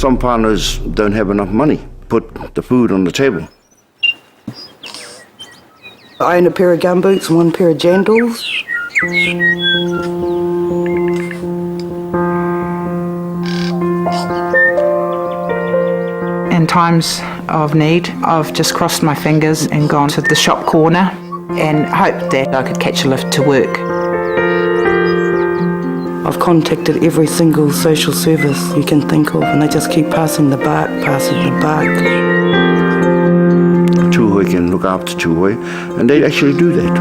Some whānaus don't have enough money to put the food on the table. I own a pair of gumboots and one pair of jandals. In times of need, I've just crossed my fingers and gone to the shop corner and hoped that I could catch a lift to work. I've contacted every single social service you can think of, and they just keep passing the buck. Tūhoe can look after Tūhoe, and they actually do that.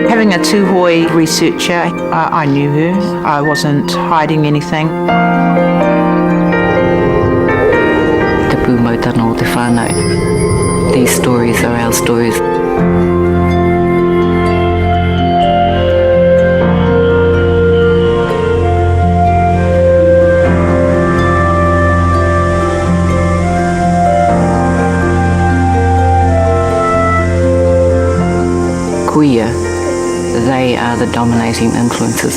Having a Tūhoe researcher, I knew her. I wasn't hiding anything. Te pūmautana o te whānau. These stories are our stories. Kuia, they are the dominating influences.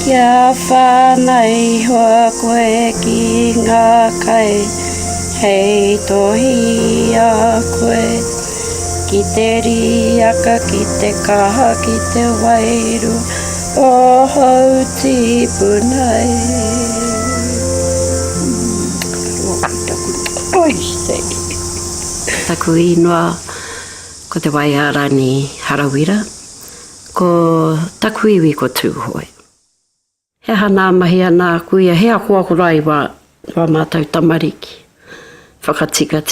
Kia whānau hoa koe ki ngā kai, hei tohi a koe, ki te riaka, ki te kaha, ki te wairu, o hau tipunai. Taku ingoa, ko te waiarani harawira, ko taku iwi ko Tūhoe. He hana mahi ana kuia, he akua kurai wa mātou tamariki, whakatika.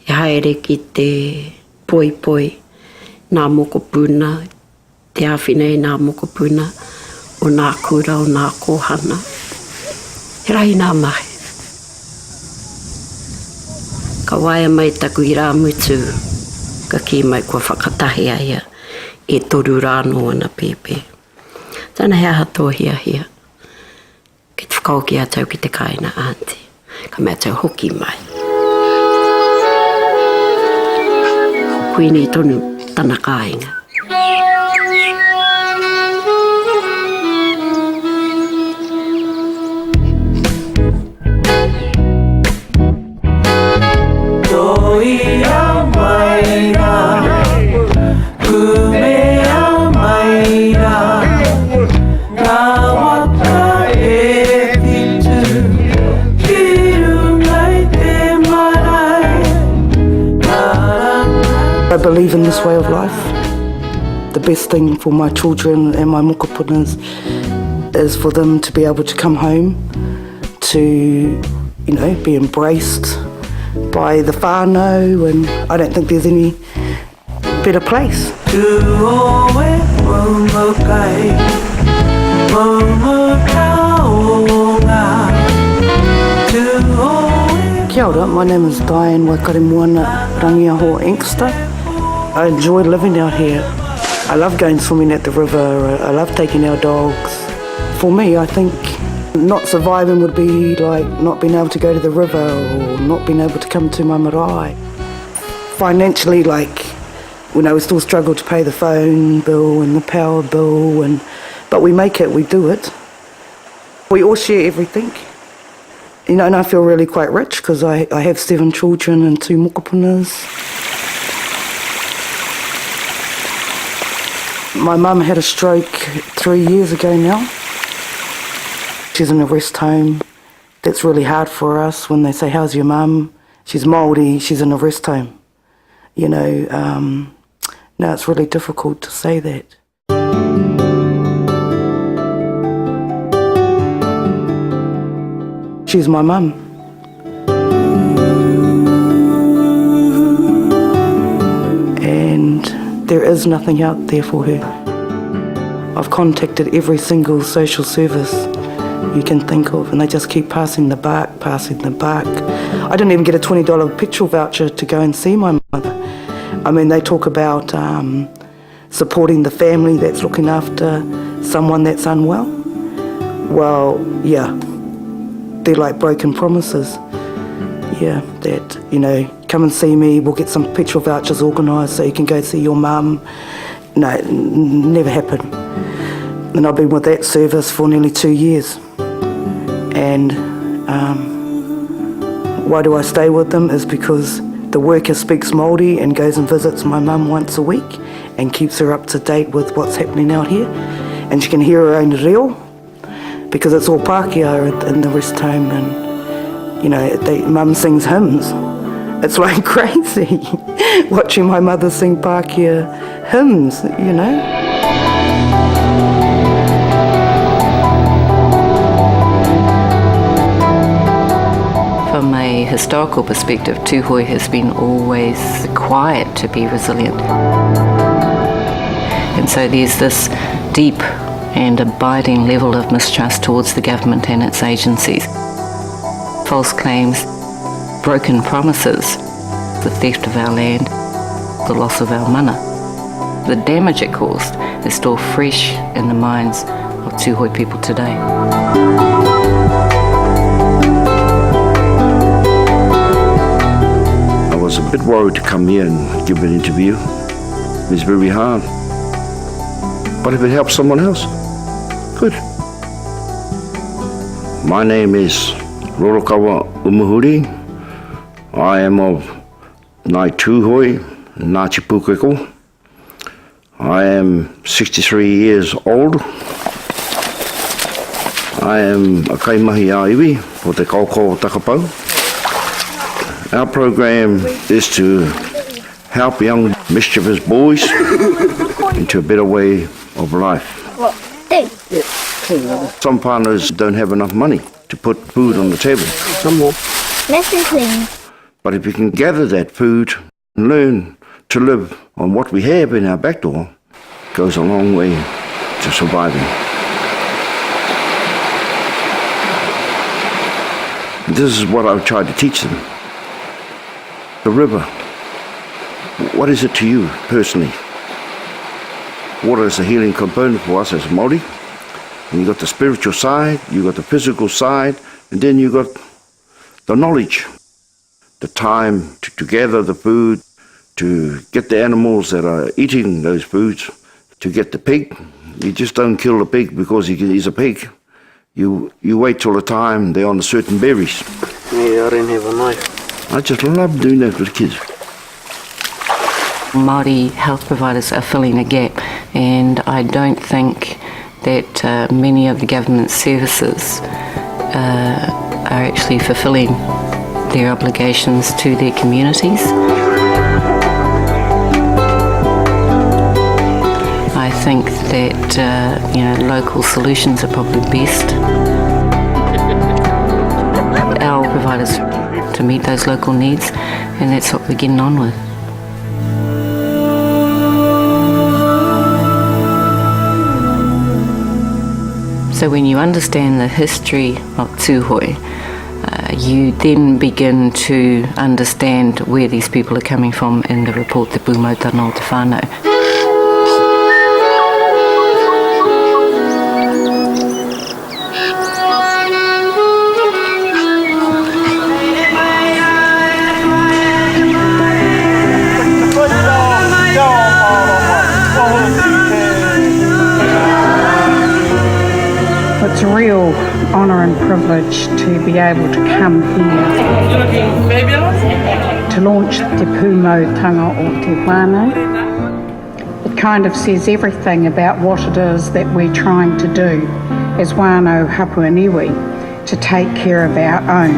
E haere ki te poi, nā mokopuna, te awhinei nā mokopuna, o nā kura, o nā kōhana. He rahi nā mahi. Ka waia mai taku I rā mutu, ka ki mai kua whakatahi aia e toru rāno ana pepe. Tana hea hatoa hia. Ke te whakaoki atau ki te kaina auntie. Ka mea tau hoki mai. Kuini tonu tana kāinga. I believe in this way of life. The best thing for my children and my mokopunas is for them to be able to come home, to, be embraced by the whānau, and I don't think there's any better place. Kia ora, my name is Diane Waikaremoana Rangiaho Inkster. I enjoy living out here. I love going swimming at the river. I love taking our dogs. For me, I think not surviving would be like not being able to go to the river or not being able to come to my marae. Financially, we still struggle to pay the phone bill and the power bill, but we make it, we do it. We all share everything. And I feel really quite rich because I have 7 children and 2 mokopunas. My mum had a stroke 3 years ago now. She's in a rest home. That's really hard for us when they say, how's your mum? She's Māori, she's in a rest home. Now it's really difficult to say that. She's my mum. And there is nothing out there for her. I've contacted every single social service you can think of, and they just keep passing the buck. I didn't even get a $20 petrol voucher to go and see my mother. I mean, they talk about supporting the family that's looking after someone that's unwell. Well, yeah, they're like broken promises. Yeah, that, come and see me, we'll get some petrol vouchers organised so you can go see your mum. No, never happened. And I've been with that service for nearly 2 years. And why do I stay with them is because the worker speaks Māori and goes and visits my mum once a week and keeps her up to date with what's happening out here. And she can hear her own reo because it's all Pākehā in the rest home, and you know, mum sings hymns. It's like crazy watching my mother sing Pākehā hymns, you know. From a historical perspective, Tūhoe has been always required to be resilient. And so there's this deep and abiding level of mistrust towards the government and its agencies. False claims, broken promises, the theft of our land, the loss of our mana. The damage it caused is still fresh in the minds of Tūhoe people today. I was a bit worried to come here and give an interview. It's very hard. But if it helps someone else, good. My name is Rorokawa Umuhuri. I am of Ngāi Tūhoe, Ngāti Pūkeko. I am 63 years old. I am a kaimahi āiwi for te kaukau takapau. Our program is to help young mischievous boys into a better way of life. Some whānaus don't have enough money to put food on the table. Some more. But if we can gather that food and learn to live on what we have in our back door, it goes a long way to surviving. This is what I've tried to teach them. The river, what is it to you personally? Water is a healing component for us as Māori. And you got the spiritual side, you got the physical side, and then you got the knowledge, the time to gather the food, to get the animals that are eating those foods, to get the pig. You just don't kill the pig because he's a pig. You wait till the time they're on certain berries. Yeah, I don't have a knife. I just love doing that with kids. Māori health providers are filling a gap, and I don't think that many of the government services are actually fulfilling their obligations to their communities. I think that local solutions are probably best. Our providers to meet those local needs, and that's what we're getting on with. So when you understand the history of Tūhoe, you then begin to understand where these people are coming from in the report Te Pūmautano o Te Whānau. It's a real honour and privilege to be able to come here to launch Te Pūmautano o Te Whānau. It kind of says everything about what it is that we're trying to do as whānau hapua niwi to take care of our own.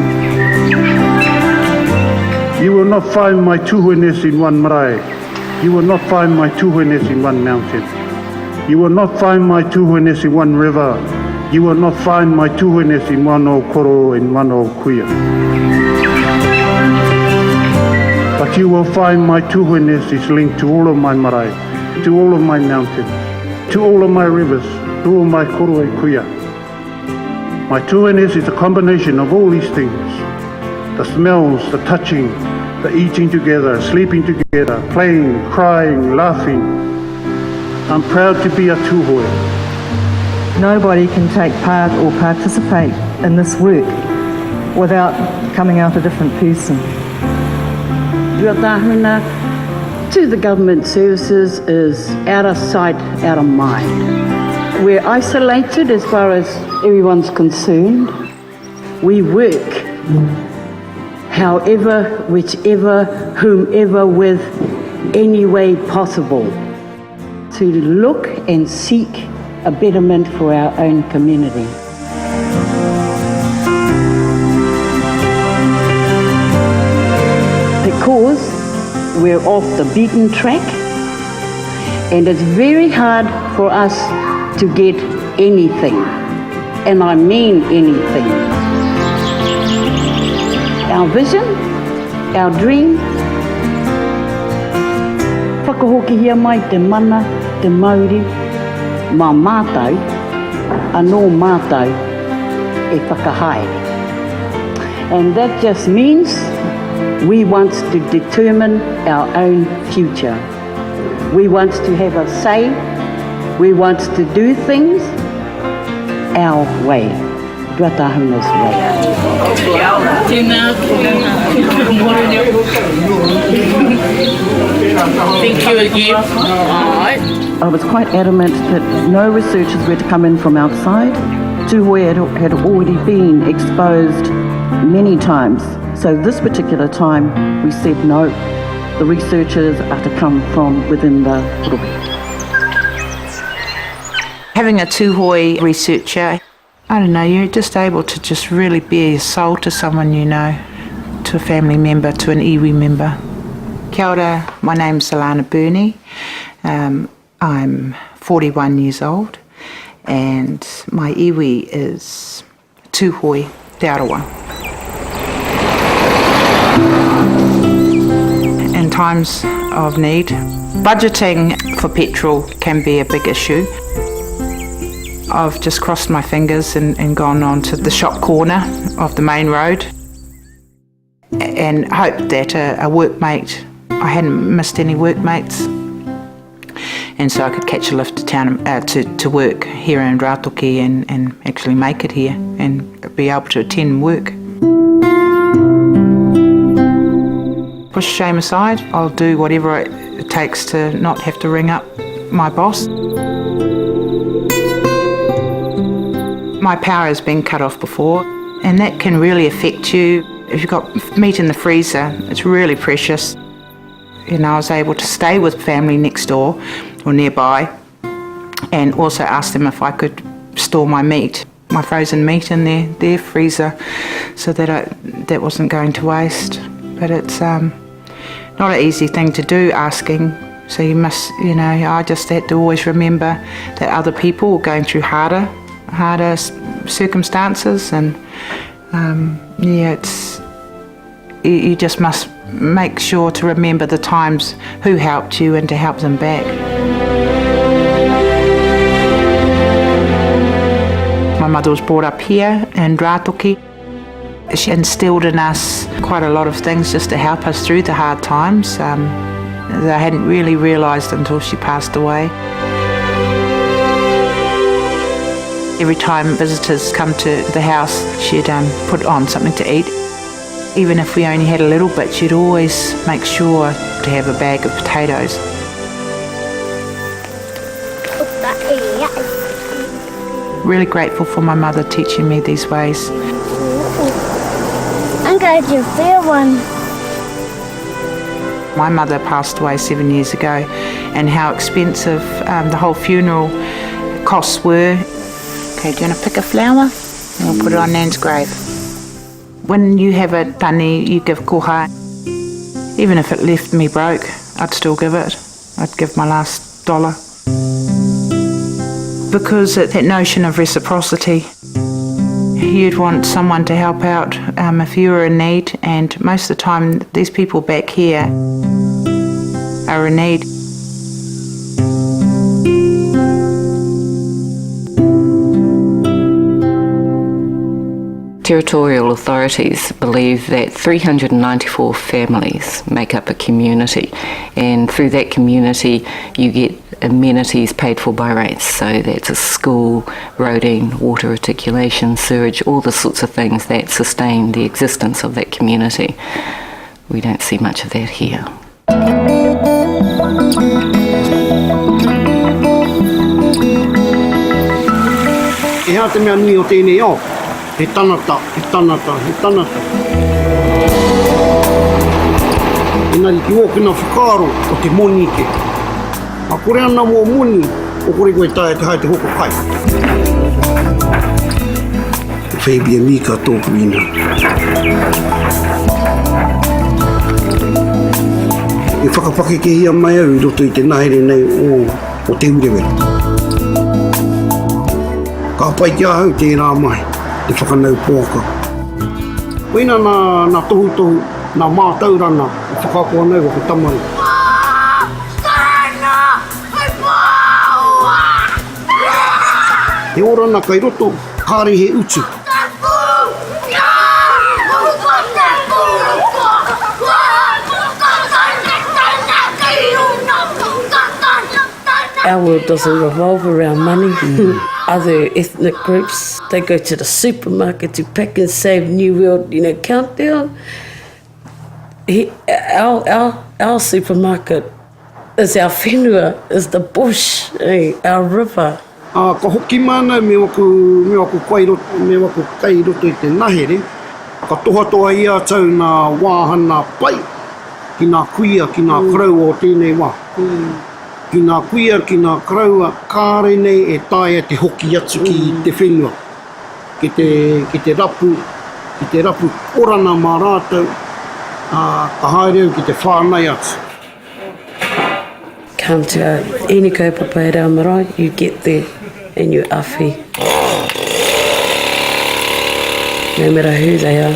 You will not find my tūhoeness in one marae. You will not find my tūhoeness in one mountain. You will not find my tūhoeness in one river. You will not find my tūhoeness in one o kōrero and one o kuia. But you will find my tūhoeness is linked to all of my marae, to all of my mountains, to all of my rivers, to all my kōrero and kuia. My tūhoeness is a combination of all these things. The smells, the touching, the eating together, sleeping together, playing, crying, laughing. I'm proud to be a Tūhoe. Nobody can take part or participate in this work without coming out a different person. Your tahuna to the government services is out of sight, out of mind. We're isolated as far as everyone's concerned. we work however, whichever, whomever, with any way possible to look and seek a betterment for our own community. Because we're off the beaten track and it's very hard for us to get anything, and I mean anything. Our vision, our dream, whakahoki mai te mana, te Māori, mā mātou, anō mātou e whakahaere. And that just means we want to determine our own future. We want to have a say. We want to do things our way, Ratahuna's way. Thank you again. I was quite adamant that no researchers were to come in from outside. Tūhoe had already been exposed many times. So this particular time we said no, the researchers are to come from within the rohe. Having a Tūhoe researcher, I don't know, you're just able to just really bare your soul to someone you know, to a family member, to an iwi member. Kia ora, my name's Alana Burney. I'm 41 years old and my iwi is Tūhoe, Te Arawa. In times of need, budgeting for petrol can be a big issue. I've just crossed my fingers and gone on to the shop corner of the main road and hoped that a workmate, I hadn't missed any workmates, and so I could catch a lift to town to work here in Rātoki and actually make it here and be able to attend work. Push shame aside, I'll do whatever it takes to not have to ring up my boss. My power has been cut off before, and that can really affect you. If you've got meat in the freezer, it's really precious. You know, I was able to stay with family next door or nearby and also ask them if I could store my meat, my frozen meat in their freezer, so that that wasn't going to waste. But it's not an easy thing to do, asking. So you must, you know, I just had to always remember that other people were going through harder circumstances, and you just must make sure to remember the times who helped you and to help them back. My mother was brought up here in Rātoki. She instilled in us quite a lot of things just to help us through the hard times that I hadn't really realised until she passed away. Every time visitors come to the house, she'd put on something to eat. Even if we only had a little bit, she'd always make sure to have a bag of potatoes. Really grateful for my mother teaching me these ways. I'm going to feel one. My mother passed away 7 years ago, and how expensive the whole funeral costs were. Okay, do you want to pick a flower? And we'll put it on Nan's grave. When you have a tani, you give koha. Even if it left me broke, I'd still give it. I'd give my last dollar. Because it's that notion of reciprocity. You'd want someone to help out if you were in need, and most of the time these people back here are in need. Territorial authorities believe that 394 families make up a community, and through that community you get amenities paid for by rates. So that's a school, roading, water reticulation, sewage, all the sorts of things that sustain the existence of that community. We don't see much of that here. E hā te mea nui o tēnei o. He tanata, he tanata, he tanata. Engari ki ōkina whakaaro o te moni ke. A kore ana mō moni, o kore koe tae te hae te hoko kai. Whebia mika tōku ina. E whakapake ke hia mai au I roto I te nahere nei o te urewera. Ka pai ki ahau tērā mai, te whakanau pōka. Koina nā tohu, nā mātaurana, e whakakoa nei wako tamari. He orana kai roto, kāre he utu. Our world doesn't revolve around money. Other ethnic groups, they go to the supermarket to pack and save New World, countdown. Our supermarket is our whenua, is the bush, our river. Ka hoki mana me waku kai roto I te nahere, ka tohatoa ia tau nā wāhana pai, ki nā kuia, ki nā kraua o tēnei wā. Ki nā kuia, ki nā kraua, kāre nei e tae te hoki atu ki te whenua. Ki te rapu orana mā rātou, ka haereu ki te whānai atu. Come to any kaupapa e rā marae, you get there and you awhi. No matter who they are.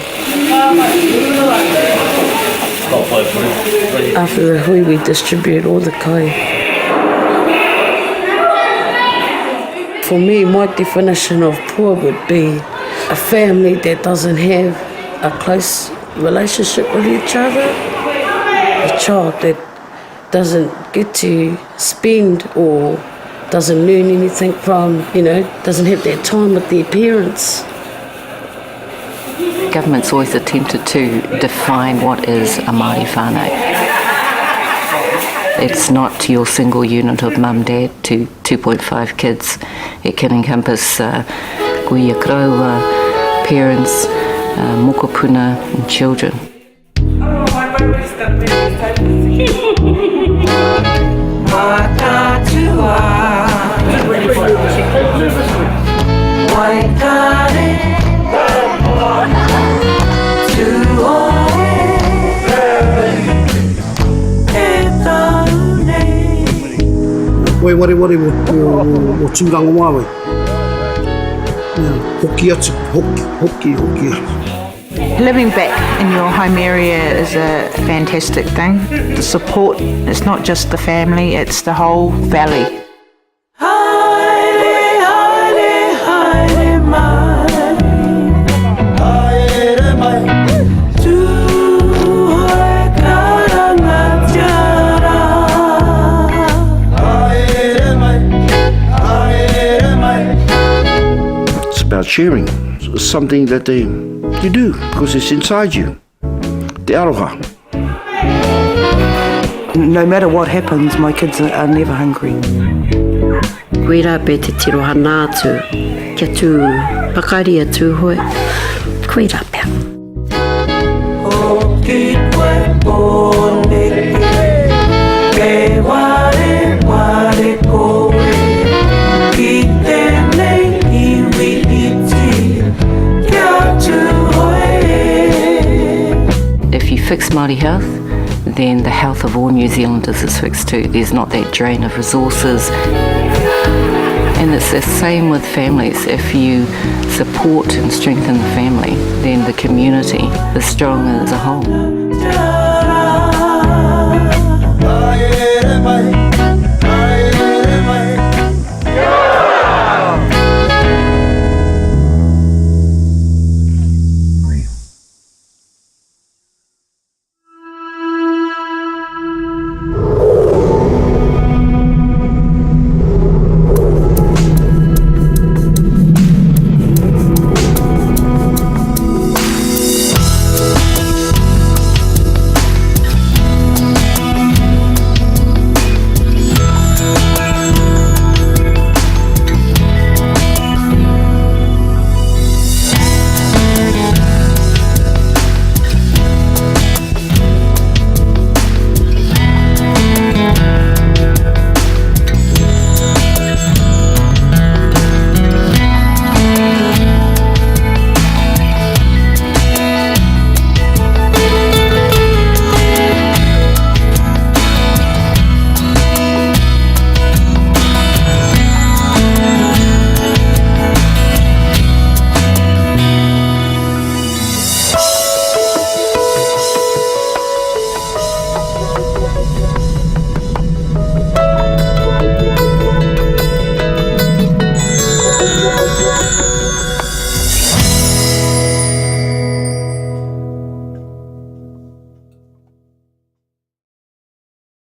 After the hui, we distribute all the kai. For me, my definition of poor would be a family that doesn't have a close relationship with each other, a child that doesn't get to spend or doesn't learn anything from, doesn't have that time with their parents. Government's always attempted to define what is a Māori whānau. It's not your single unit of mum, dad to 2.5 kids. It can encompass kuia kraua, parents, mokopuna and children. Koe ware o tūranga wawe. Hoki atu, hoki atu. Living back in your home area is a fantastic thing. The support, it's not just the family, it's the whole valley. About sharing, it's something that you do because it's inside you. Te aroha. No matter what happens, my kids are never hungry. Koe pe te tiroha nātu, kia tū pakari a Tūhoe, koe rā pēr. If you fix Māori health, then the health of all New Zealanders is fixed too. There's not that drain of resources. And it's the same with families. If you support and strengthen the family, then the community is strong as a whole.